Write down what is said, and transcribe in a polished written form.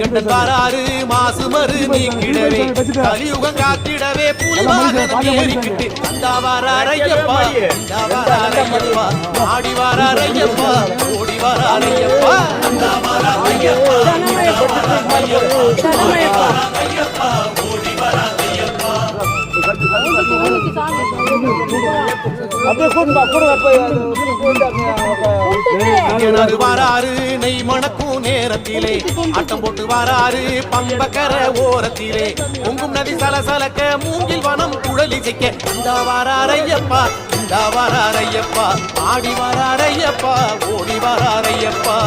மணிகண்டன் வாராரு மாசுமறு நீக்கிடவே கலியுகம் காத்திடவே புலிவாகனம் ஏறிக்கிட்டு அந்த வாராரையப்பா இந்த வாராரையப்பா ஆடி வாராரையப்பா ஓடி வாராரையப்பா அந்த வாராரையப்பா ஓடி வாராரையப்பா வாராரு நெய் மணக்கும் நேரத்திலே ஆட்டம் போட்டு வாராரு பம்பக்கர ஓரத்திலே பொங்கும் நதி சலசலக்க மூங்கில் வனம் குழலிசைக்க இந்த வாராரையப்பா இந்த வாராரையப்பா ஆடி வாராரையப்பா ஓடி வாராரையப்பா